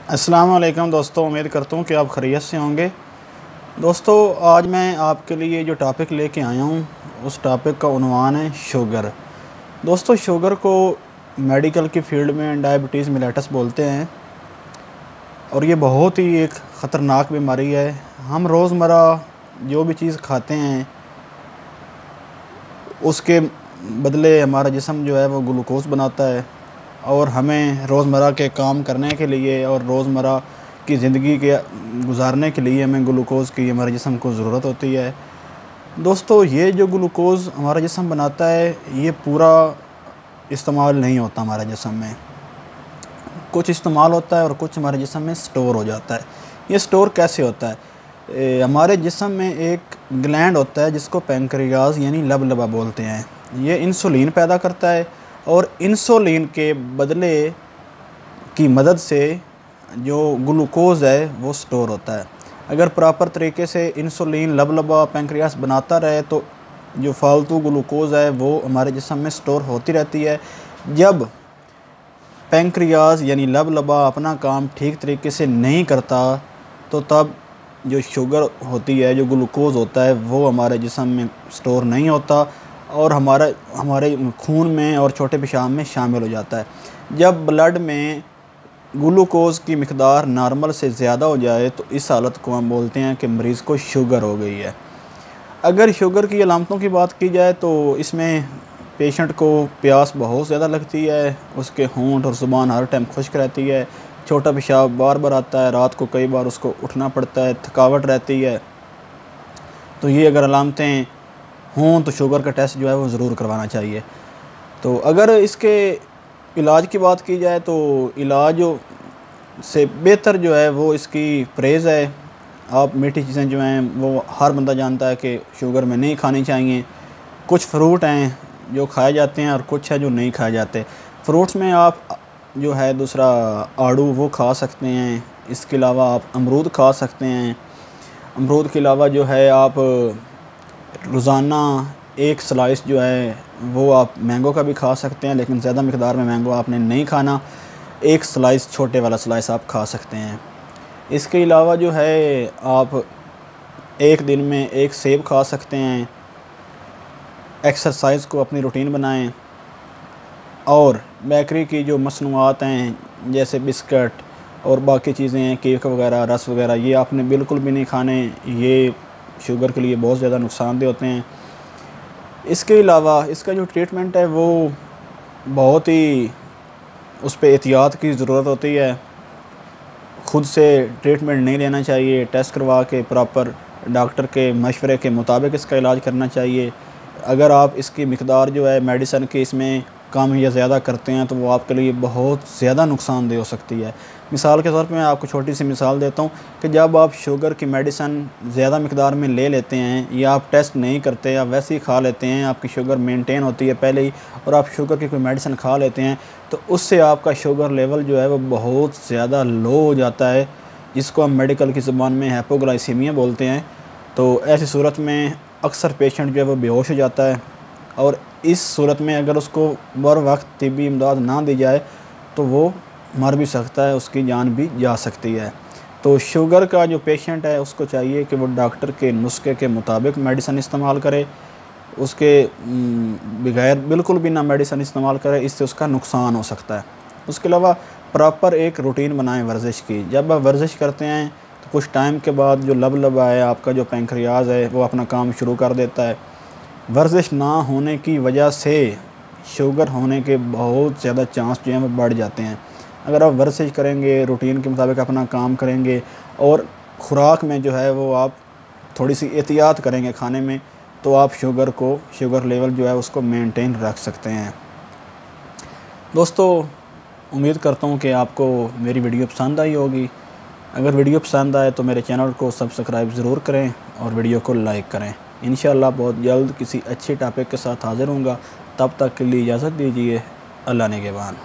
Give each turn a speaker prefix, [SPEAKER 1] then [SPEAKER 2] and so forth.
[SPEAKER 1] अस्सलाम वालेकुम दोस्तों, उम्मीद करता हूँ कि आप खैरियत से होंगे। दोस्तों, आज मैं आपके लिए जो टॉपिक लेके आया हूँ उस टॉपिक का उन्वान है शुगर। दोस्तों, शुगर को मेडिकल की फ़ील्ड में डायबिटीज़ मेलिटस बोलते हैं और ये बहुत ही एक ख़तरनाक बीमारी है। हम रोज़मर्रा जो भी चीज़ खाते हैं उसके बदले हमारा जिस्म जो है वो ग्लूकोज़ बनाता है और हमें रोज़मर्रा के काम करने के लिए और रोज़मर्रा की ज़िंदगी के गुजारने के लिए हमें ग्लूकोज़ की हमारे जिस्म को ज़रूरत होती है। दोस्तों, ये जो ग्लूकोज़ हमारा जिस्म बनाता है ये पूरा इस्तेमाल नहीं होता हमारे जिस्म में। कुछ इस्तेमाल होता है और कुछ हमारे जिस्म में स्टोर हो जाता है। ये स्टोर कैसे होता है? हमारे जिस्म में एक ग्लैंड होता है जिसको पैंक्रियाज़ यानी लबलबा बोलते हैं। ये इंसुलिन पैदा करता है और इंसुलिन के बदले की मदद से जो ग्लूकोज़ है वो स्टोर होता है। अगर प्रॉपर तरीके से इंसुलिन लबलबा पैंक्रियास बनाता रहे तो जो फालतू ग्लूकोज़ है वो हमारे जिस्म में स्टोर होती रहती है। जब पैंक्रियास यानी लबलबा अपना काम ठीक तरीके से नहीं करता तो तब जो शुगर होती है, जो ग्लूकोज़ होता है वो हमारे जिस्म में स्टोर नहीं होता और हमारे खून में और छोटे पेशाब में शामिल हो जाता है। जब ब्लड में ग्लूकोज़ की मिक़दार नॉर्मल से ज़्यादा हो जाए तो इस हालत को हम बोलते हैं कि मरीज़ को शुगर हो गई है। अगर शुगर की अलामतों की बात की जाए तो इसमें पेशेंट को प्यास बहुत ज़्यादा लगती है, उसके होंठ और ज़ुबान हर टाइम खुश्क रहती है, छोटा पेशाब बार बार आता है, रात को कई बार उसको उठना पड़ता है, थकावट रहती है। तो ये अगर अलामतें हों तो शुगर का टेस्ट जो है वो ज़रूर करवाना चाहिए। तो अगर इसके इलाज की बात की जाए तो इलाज से बेहतर जो है वो इसकी परहेज़ है। आप मीठी चीज़ें जो हैं वो हर बंदा जानता है कि शुगर में नहीं खानी चाहिए। कुछ फ्रूट हैं जो खाए जाते हैं और कुछ है जो नहीं खाए जाते। फ्रूट्स में आप जो है दूसरा आड़ू वो खा सकते हैं। इसके अलावा आप अमरूद खा सकते हैं। अमरूद के अलावा जो है आप रोज़ाना एक स्लाइस जो है वो आप मैंगो का भी खा सकते हैं, लेकिन ज़्यादा मिक़दार में मैंगो आपने नहीं खाना। एक स्लाइस, छोटे वाला स्लाइस आप खा सकते हैं। इसके अलावा जो है आप एक दिन में एक सेब खा सकते हैं। एक्सरसाइज़ को अपनी रूटीन बनाएं और बेकरी की जो मसनूआत हैं जैसे बिस्किट और बाकी चीज़ें हैं, केक वगैरह, रस वगैरह, ये आपने बिल्कुल भी नहीं खाने। ये शुगर के लिए बहुत ज़्यादा नुकसानदेह होते हैं। इसके अलावा इसका जो ट्रीटमेंट है वो बहुत ही उस पर एहतियात की ज़रूरत होती है। ख़ुद से ट्रीटमेंट नहीं लेना चाहिए, टेस्ट करवा के प्रॉपर डॉक्टर के मशवरे के मुताबिक इसका इलाज करना चाहिए। अगर आप इसकी मिक़दार जो है मेडिसिन की इसमें कम या ज़्यादा करते हैं तो वो आपके लिए बहुत ज़्यादा नुकसानदेह हो सकती है। मिसाल के तौर पे मैं आपको छोटी सी मिसाल देता हूँ कि जब आप शुगर की मेडिसिन ज़्यादा मिक़दार में ले लेते हैं या आप टेस्ट नहीं करते या वैसे ही खा लेते हैं, आपकी शुगर मेंटेन होती है पहले ही और आप शुगर की कोई मेडिसिन खा लेते हैं तो उससे आपका शुगर लेवल जो है वो बहुत ज़्यादा लो हो जाता है, जिसको हम मेडिकल की ज़ुबान में हाइपोग्लाइसीमिया बोलते हैं। तो ऐसी सूरत में अक्सर पेशेंट जो है वो बेहोश हो जाता है और इस सूरत में अगर उसको बर वक्त तिब्बी इमदाद ना दी जाए तो वो मर भी सकता है, उसकी जान भी जा सकती है। तो शुगर का जो पेशेंट है उसको चाहिए कि वो डॉक्टर के नुस्खे के मुताबिक मेडिसिन इस्तेमाल करे, उसके बगैर बिल्कुल भी ना मेडिसिन इस्तेमाल करे, इससे उसका नुकसान हो सकता है। उसके अलावा प्रॉपर एक रूटीन बनाएं वर्जिश की। जब आप वर्जिश करते हैं तो कुछ टाइम के बाद जो लबलबा है, आपका जो पैंक्रियाज़ है, वो अपना काम शुरू कर देता है। वर्जिश ना होने की वजह से शुगर होने के बहुत ज़्यादा चांस जो हैं वो बढ़ जाते हैं। अगर आप वर्जिश करेंगे, रूटीन के मुताबिक अपना काम करेंगे और ख़ुराक में जो है वो आप थोड़ी सी एहतियात करेंगे खाने में तो आप शुगर लेवल जो है उसको मेंटेन रख सकते हैं। दोस्तों, उम्मीद करता हूँ कि आपको मेरी वीडियो पसंद आई होगी। अगर वीडियो पसंद आए तो मेरे चैनल को सब्सक्राइब ज़रूर करें और वीडियो को लाइक करें। इंशाअल्लाह बहुत जल्द किसी अच्छे टॉपिक के साथ हाज़िर होऊंगा। तब तक के लिए इजाज़त दीजिए। अल्लाह निगहबान।